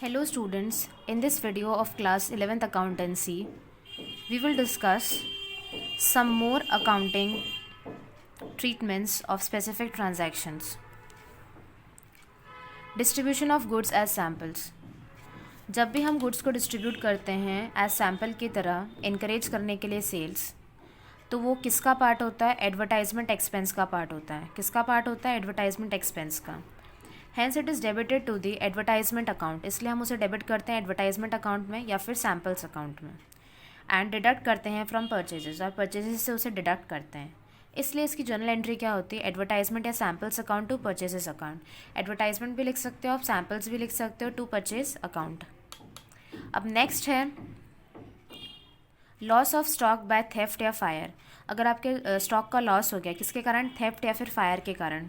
Hello students, in this video of class 11th accountancy, we will discuss some more accounting treatments of specific transactions. Distribution of goods as samples. जब भी हम goods को distribute करते हैं as sample की तरह encourage करने के लिए सेल्स, तो वो किसका पार्ट होता है? एडवर्टाइजमेंट एक्सपेंस का पार्ट होता है. किसका पार्ट होता है? एडवर्टाइजमेंट एक्सपेंस का. Hence it is debited to the advertisement account, इसलिए हम उसे डेबिट करते हैं एडवर्टाइजमेंट अकाउंट में या फिर सैम्पल्स अकाउंट में. एंड डिडक्ट करते हैं फ्रॉम परचेजेस, और परचेजेस से उसे डिडक्ट करते हैं. इसलिए इसकी जर्नल एंट्री क्या होती है? एडवर्टाइजमेंट या samples account to purchases account. Advertisement भी लिख सकते हो आप, सैम्पल्स भी लिख सकते हो, टू परचेज अकाउंट. अब नेक्स्ट है loss of stock by theft या फायर. अगर आपके स्टॉक का लॉस हो गया किसके कारण? थेफ्ट या फिर फायर के कारण.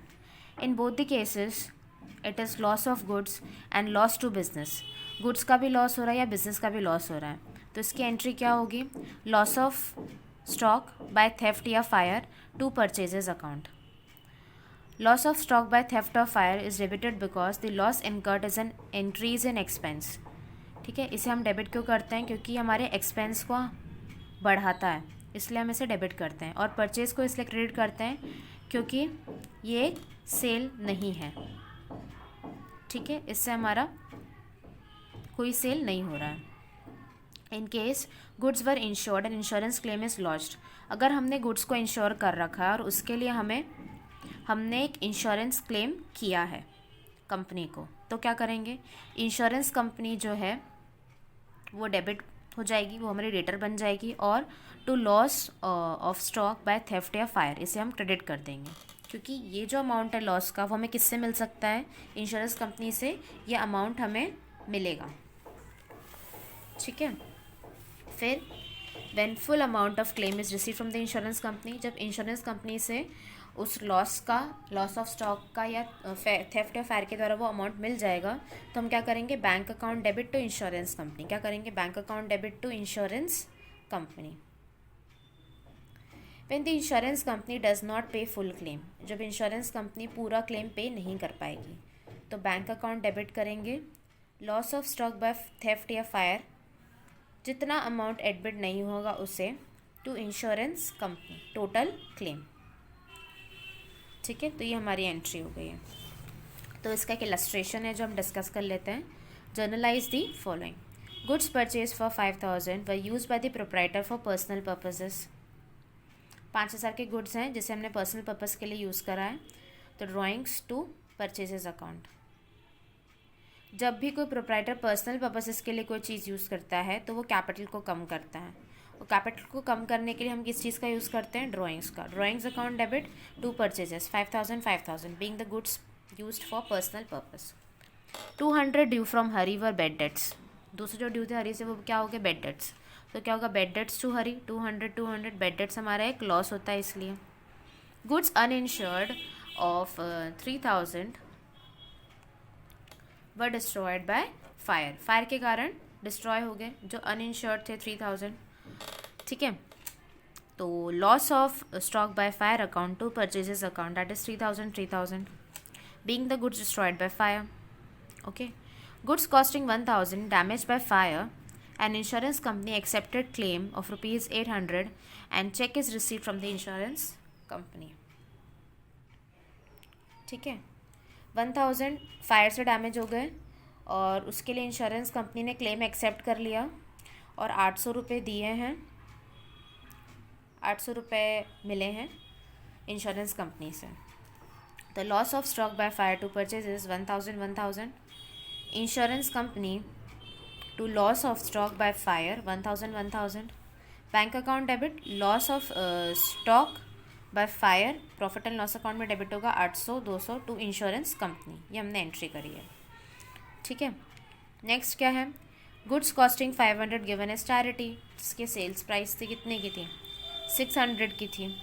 In both the cases it is loss of goods and loss to business. Goods का भी लॉस हो रहा है या बिजनेस का भी लॉस हो रहा है, तो इसकी एंट्री क्या होगी? Loss of stock by theft या fire to purchases account. Loss of stock by theft और fire is debited because the loss incurred is an increase in expense. ठीक है, इसे हम डेबिट क्यों करते हैं? क्योंकि हमारे एक्सपेंस को बढ़ाता है, इसलिए हम इसे डेबिट करते हैं. और परचेज को इसलिए क्रेडिट करते हैं क्योंकि ये सेल नहीं है. ठीक है, इससे हमारा कोई सेल नहीं हो रहा है. In case goods were insured and insurance claim is lost. अगर हमने गुड्स को इंश्योर कर रखा है और उसके लिए हमने एक इंश्योरेंस क्लेम किया है कंपनी को, तो क्या करेंगे? इंश्योरेंस कंपनी जो है वो डेबिट हो जाएगी, वो हमारी डेटर बन जाएगी. और to loss of stock by theft या फायर, इसे हम क्रेडिट कर देंगे, क्योंकि ये जो अमाउंट है लॉस का वो हमें किससे मिल सकता है? इंश्योरेंस कंपनी से ये अमाउंट हमें मिलेगा. ठीक है, फिर when full amount of claim is receive from the insurance company, जब इंश्योरेंस कंपनी से उस लॉस ऑफ स्टॉक का या थेफ्ट या फायर के द्वारा वो अमाउंट मिल जाएगा, तो हम क्या करेंगे? Bank account debit to insurance company. क्या करेंगे? Bank account debit to insurance company. When the insurance company does not pay full claim, जब इंश्योरेंस कंपनी पूरा क्लेम पे नहीं कर पाएगी, तो बैंक अकाउंट डेबिट करेंगे. Loss of stock by theft या फायर, जितना अमाउंट एडबिट नहीं होगा उसे to insurance company, total claim. ठीक है, तो ये हमारी एंट्री हो गई है. तो इसका एक इलस्ट्रेशन है जो हम डिस्कस कर लेते हैं. Generalized the following. Goods purchase for 5,000 were use by the proprietor for personal purposes. 5,000 के गुड्स हैं जिसे हमने पर्सनल पर्पस के लिए यूज़ करा है, तो ड्राइंग्स टू परचेजेस अकाउंट. जब भी कोई प्रोप्राइटर पर्सनल पर्पसेस के लिए कोई चीज़ यूज़ करता है तो वो कैपिटल को कम करता है. और कैपिटल को कम करने के लिए हम किस चीज़ का यूज़ करते हैं? ड्राइंग्स का. Drawings account debit to purchases 5,000 being the goods used for personal purpose. 200 due from Hari were bad debts. दूसरे जो ड्यू थे हरी से वो क्या हो गए? Bad debts. तो क्या होगा? Bad debts to Hari. 200 bad debts हमारा एक लॉस होता है इसलिए. Goods uninsured of 3,000 were destroyed by fire. Fire के कारण डिस्ट्रॉय हो गए जो अनइंश्योर्ड थे 3,000. ठीक है, तो loss of stock by fire account to purchases account, that is 3,000 being the goods destroyed by fire. Okay, goods costing 1,000 damage by fire. An insurance company accepted claim of rupees 800 and check is received from the insurance company. ठीक है, 1,000 fire से damage हो गए और उसके लिए insurance company ने claim accept कर लिया और 800 रुपये दिए हैं. 800 रुपये मिले हैं इंश्योरेंस कंपनी से. The loss of stock by fire to purchase is 1,000. Insurance company to loss of stock by fire 1,000. Bank account debit. Loss of stock by fire profit and loss account में debit होगा 800, 200 to insurance company. ये हमने entry करी है. ठीक है, next क्या है? Goods costing 500 given as charity. इसके सेल्स प्राइस थी कितने की थी? 600 की थी.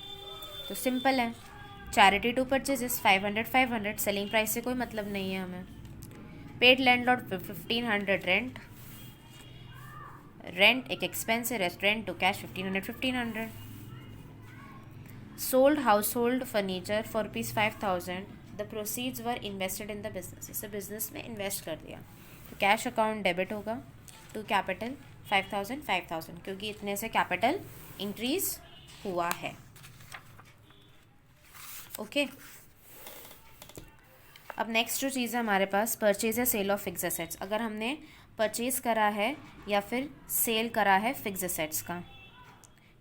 तो सिंपल है, charity to purchases 500. Selling price से कोई मतलब नहीं है हमें. पेड लैंडलॉर्ड 1,500 रेंट एक एक्सपेंस है. Restaurant to cash 1,500. Sold household furniture for ₹5,000. The proceeds were invested in the business. इसे बिजनेस में इन्वेस्ट कर दिया. तो कैश अकाउंट डेबिट होगा टू कैपिटल 5,000 क्योंकि इतने से कैपिटल इंक्रीज हुआ है। ओके अब नेक्स्ट जो चीज़ है हमारे पास परचेज या सेल ऑफ फिक्स एसेट्स। अगर हमने परचेज करा है या फिर सेल करा है फिक्स एसेट्स का,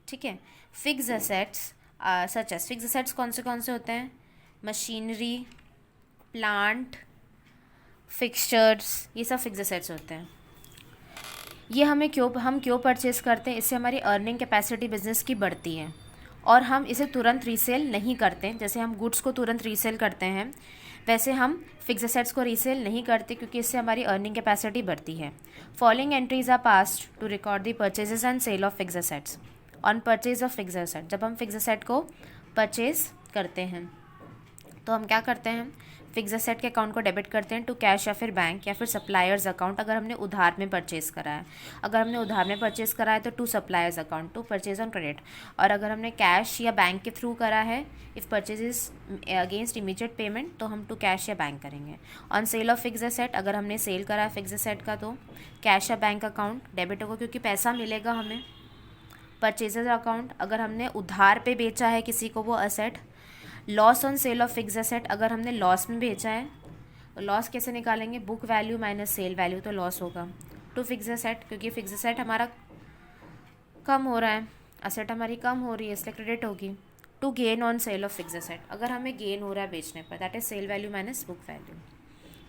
ठीक है। Fix assets such as fix assets कौन से होते हैं? मशीनरी, प्लांट, फिक्सचर्स, ये सब फिक्स एसेट्स होते हैं। ये हम क्यों परचेज करते हैं? इससे हमारी अर्निंग कैपेसिटी बिजनेस की बढ़ती है और हम इसे तुरंत रीसेल नहीं करते। जैसे हम गुड्स को तुरंत रीसेल करते हैं वैसे हम फिक्स एसेट्स को रीसेल नहीं करते क्योंकि इससे हमारी अर्निंग कैपेसिटी बढ़ती है। Following entries are passed to record the purchases and sale of fix assets on purchase of fix asset. जब हम फिक्स एसेट को परचेज करते हैं तो हम क्या करते हैं? फिक्स एसेट के अकाउंट को डेबिट करते हैं टू कैश या फिर बैंक या फिर सप्लायर्स अकाउंट अगर हमने उधार में परचेज़ करा है। अगर हमने उधार में परचेज़ करा है तो to suppliers account to purchase on credit. और अगर हमने कैश या बैंक के थ्रू करा है if purchase is against immediate payment तो हम टू कैश या बैंक करेंगे। On sale of fix asset अगर हमने सेल करा है फिक्स एसेट का तो कैश या बैंक अकाउंट डेबिट होगा क्योंकि पैसा मिलेगा हमें। परचेजर अकाउंट अगर हमने उधार पे बेचा है किसी को वो asset. Loss on sale of fix asset अगर हमने लॉस में बेचा है तो लॉस कैसे निकालेंगे? Book value minus cell value, तो लॉस होगा। टू फिक्स एसेट क्योंकि फिक्स एसेट हमारा कम हो रहा है, असेट हमारी कम हो रही है इसलिए क्रेडिट होगी। To gain on sale of fix asset अगर हमें गेन हो रहा है बेचने पर that is sale value minus book value.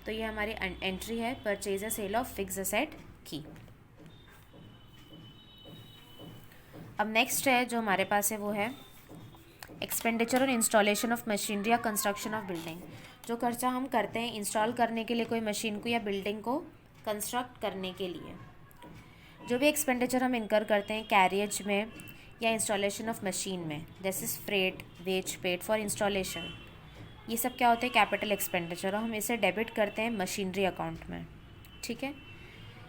तो ये हमारी एंट्री है परचेज या सेल ऑफ फिक्स एसेट की। अब नेक्स्ट है जो हमारे पास है वो है एक्सपेंडिचर और इंस्टॉलेशन ऑफ मशीनरी या कंस्ट्रक्शन ऑफ बिल्डिंग। जो खर्चा हम करते हैं इंस्टॉल करने के लिए कोई मशीन को या बिल्डिंग को कंस्ट्रक्ट करने के लिए, जो भी एक्सपेंडिचर हम इनकर करते हैं कैरियज में या इंस्टॉलेशन ऑफ मशीन में, this is freight, wage paid for installation, ये सब क्या होते हैं? Capital expenditure. और हम इसे डेबिट करते हैं मशीनरी अकाउंट में, ठीक है।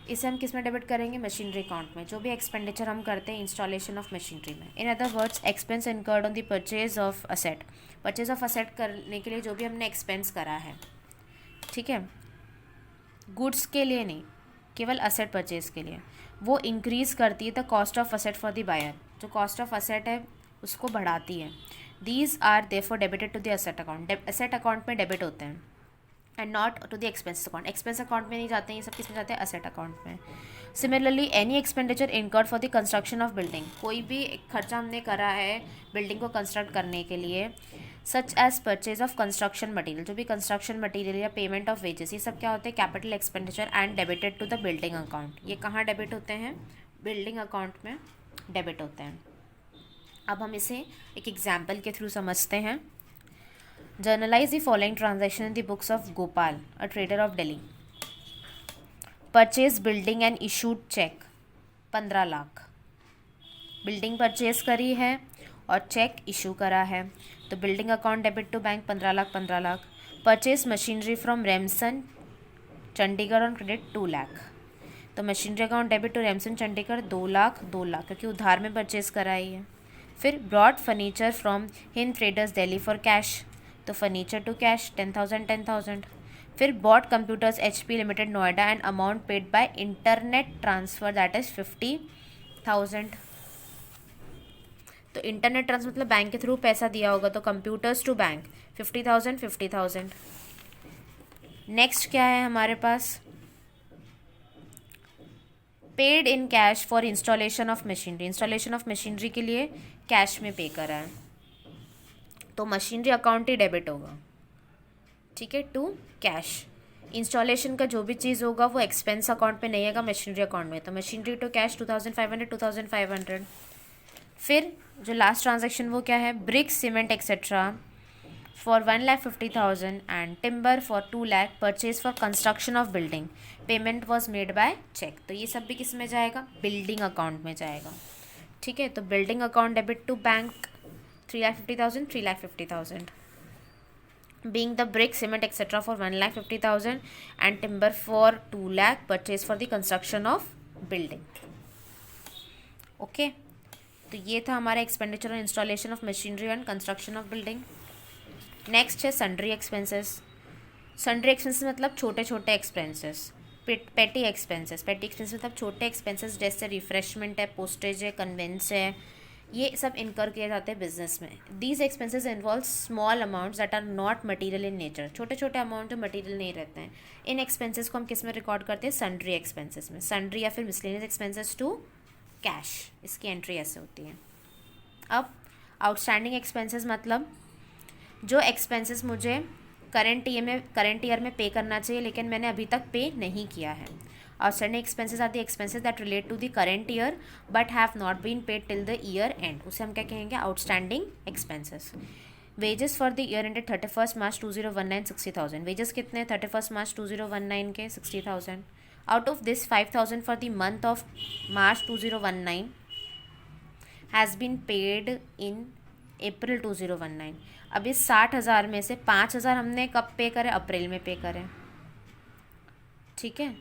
इसे हम किस में डेबिट करेंगे? मशीनरी अकाउंट में। जो भी एक्सपेंडिचर हम करते हैं इंस्टॉलेशन ऑफ मशीनरी में। In other words expense incurred on the purchase of asset. Purchase of asset करने के लिए जो भी हमने एक्सपेंस करा है, ठीक है, गुड्स के लिए नहीं, केवल असेट परचेज के लिए, वो इंक्रीज़ करती है the cost of asset for the buyer. जो कॉस्ट ऑफ असेट है उसको बढ़ाती है। These are therefore debited to the asset account. Asset account में डेबिट होते हैं and not to the expense account. Expense account में नहीं जाते हैं, ये सब किस में जाते हैं? असेट अकाउंट में। Similarly any expenditure incurred for the construction of building. कोई भी खर्चा हमने करा है बिल्डिंग को कंस्ट्रक्ट करने के लिए, such as purchase of construction material, जो भी कंस्ट्रक्शन मटीरियल या पेमेंट ऑफ वेजेस, ये सब क्या होते हैं? Capital expenditure and debited to the building account. ये कहाँ डेबिट होते हैं? बिल्डिंग अकाउंट में डेबिट होते हैं। अब हम इसे एक एग्जाम्पल के थ्रू समझते हैं। Journalize the following transaction in the books of Gopal, a trader of Delhi. Purchase building and issued check 15 lakh. Building purchase करी है और चेक इशू करा है तो building account debit to bank 15 lakh. Purchase machinery from Remson Chandigarh on credit 2 lakh. तो machinery account debit to Remson Chandigarh 2 lakh क्योंकि उधार में परचेज कराई है। फिर brought furniture from Hind traders Delhi for cash, तो फर्नीचर टू कैश 10,000। फिर bought computers HP limited Noida and amount paid bye internet transfer that is 50,000। तो इंटरनेट ट्रांसफर मतलब बैंक के थ्रू पैसा दिया होगा, तो कंप्यूटर्स टू बैंक 50,000। नेक्स्ट क्या है हमारे पास? Paid in cash for installation of machinery. Installation of machinery के लिए कैश में पे करा है तो मशीनरी अकाउंट ही डेबिट होगा, ठीक है, टू कैश। इंस्टॉलेशन का जो भी चीज़ होगा वो एक्सपेंस अकाउंट में नहीं आएगा, मशीनरी अकाउंट में। तो मशीनरी टू कैश 2,500। फिर जो लास्ट ट्रांजैक्शन वो क्या है? Brick, cement etcetera for 1,50,000 and timber for 2 lakh purchase for construction of building. Payment was made by cheque. तो ये सब भी किस में जाएगा? बिल्डिंग अकाउंट में जाएगा, ठीक है। तो building account debit to bank 3,50,000 being the brick, cement etc. for 1,50,000 and timber for 2 lakh purchase for the construction of building. Okay, तो ये था हमारा एक्सपेंडिचर और installation of machinery and construction of building. Next है sundry expenses. Sundry expenses मतलब छोटे छोटे expenses, पेटी एक्सपेंसेस मतलब छोटे एक्सपेंसेस जैसे रिफ्रेशमेंट है, पोस्टेज है, कन्वेंस है, ये सब इनकर किए जाते हैं बिजनेस में. These expenses involve small amounts that are not material in nature. छोटे छोटे अमाउंट जो मटेरियल नहीं रहते हैं. इन एक्सपेंसेस को हम किस में रिकॉर्ड करते हैं? सन्ड्री एक्सपेंसेस में. सन्ड्री या फिर मिसलेनियस एक्सपेंसेस टू कैश, इसकी एंट्री ऐसे होती है. अब आउटस्टैंडिंग एक्सपेंसेस मतलब जो एक्सपेंसेस मुझे करंट ईयर में पे करना चाहिए लेकिन मैंने अभी तक पे नहीं किया है. Outstanding expenses are the expenses that relate to the current year but have not been paid till the year end. उसे हम क्या कहेंगे? Outstanding expenses. Wages for the year ended 31 March 2019 60,000. Wages कितने हैं 31 मार्च 2019 के? 60,000. Out of this 5,000 for the month of March 2019 has been paid in April 2019. अब इस 60,000 में से 5,000 हमने कब पे करें? अप्रैल में पे करें. ठीक है.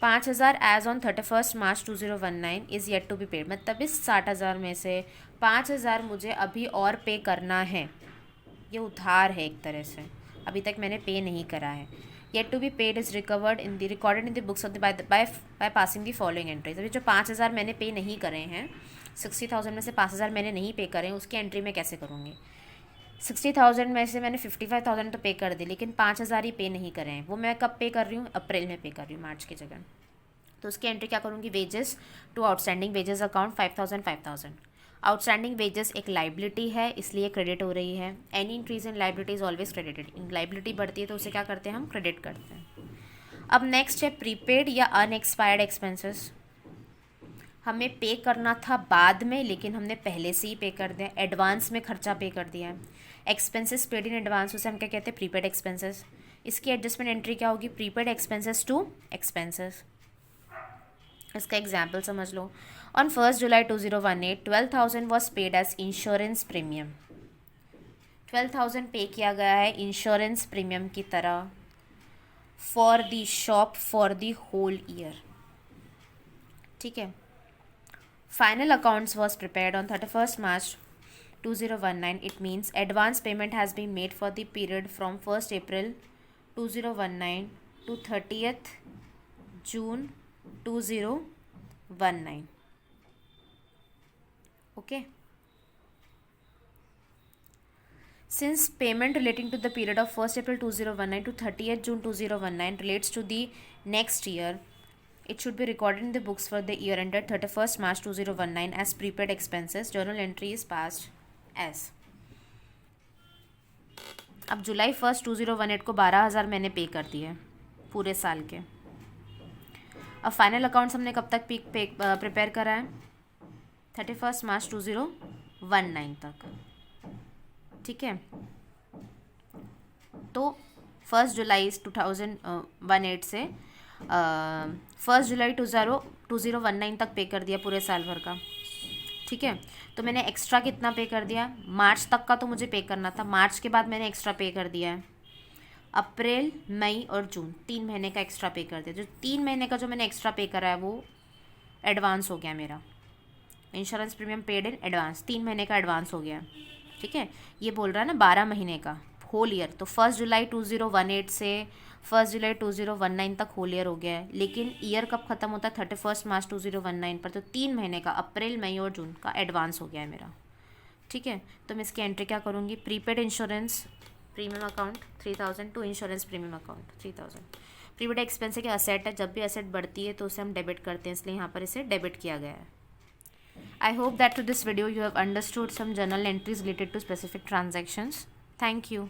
5,000 as on 31 March 2019 is yet to be paid. मतलब इस 60,000 में से 5,000 मुझे अभी और पे करना है. ये उधार है एक तरह से, अभी तक मैंने पे नहीं करा है. Yet to be paid is recovered in the recorded in the books of the by passing the following entries. अभी जो 5,000 मैंने पे नहीं करे हैं, 60,000 में से 5,000 मैंने नहीं पे करे हैं, उसकी एंट्री मैं कैसे करूँगी? 60,000 में से मैंने 55,000 तो पे कर दी लेकिन 5,000 ही पे नहीं करे हैं. वो मैं कब पे कर रही हूँ? अप्रैल में पे कर रही हूँ, मार्च की जगह. तो उसकी एंट्री क्या करूँगी? Wages to outstanding wages account 5,000. Outstanding wages एक लाइबिलिटी है इसलिए क्रेडिट हो रही है. Any increase in liability is always credited. Liability बढ़ती है तो उसे क्या करते हैं? हम क्रेडिट करते हैं. अब नेक्स्ट है प्रीपेड या अनएक्सपायर्ड एक्सपेंसेस. हमें पे करना था बाद में लेकिन हमने पहले से ही पे कर दिया, एडवांस में खर्चा पे कर दिया है. एक्सपेंसेस पेड इन एडवांस उसे हम क्या कहते हैं? Prepaid expenses. इसकी एडजस्टमेंट एंट्री क्या होगी? Prepaid expenses to expenses. इसका एग्जाम्पल समझ लो. On 1 July 2018 12,000 was paid as insurance premium. 12,000 pay किया गया है इंश्योरेंस प्रीमियम की तरह for the shop for the whole year. ठीक है. Final accounts was prepared on 31st March 2019. It means advance payment has been made for the period from 1st April 2019 to 30th June 2019. Okay. Since payment relating to the period of 1st April 2019 to 30th June 2019 relates to the next year, it should be recorded in the books for the year ended 31st March 2019 as prepaid expenses. Journal entry is passed as. अब जुलाई 1 2018 को 12,000 मैंने पे कर दिए पूरे साल के. अब फाइनल अकाउंट्स हमने कब तक प्रिपेयर करा है? 31 मार्च 2019 तक. ठीक है. तो 1 जुलाई 2018 से 1 जुलाई 2019 तक पे कर दिया पूरे साल भर का. ठीक है. तो मैंने एक्स्ट्रा कितना पे कर दिया? मार्च तक का तो मुझे पे करना था, मार्च के बाद मैंने एक्स्ट्रा पे कर दिया है. अप्रैल, मई और जून 3 महीने का एक्स्ट्रा पे कर दिया. जो 3 महीने का जो मैंने एक्स्ट्रा पे करा है वो एडवांस हो गया मेरा. Insurance premium paid in advance, 3 महीने का एडवांस हो गया. ठीक है. ये बोल रहा है ना 12 महीने का होल ईयर. तो 1 जुलाई 2018 से 1 जुलाई 2019 तक होल ईयर हो गया है. लेकिन ईयर कब खत्म होता है? 31 मार्च 2019 पर. तो 3 महीने का अप्रैल, मई और जून का एडवांस हो गया है मेरा. ठीक है. तो मैं इसकी एंट्री क्या करूँगी? Prepaid insurance premium account 3,000 to insurance premium account 3,000. Prepaid expense है कि असेट है, जब भी असेट बढ़ती है तो उसे हम डेबिट करते हैं, इसलिए यहाँ पर इसे डेबिट किया गया है. I hope that through this video you have understood some journal entries related to specific transactions. Thank you.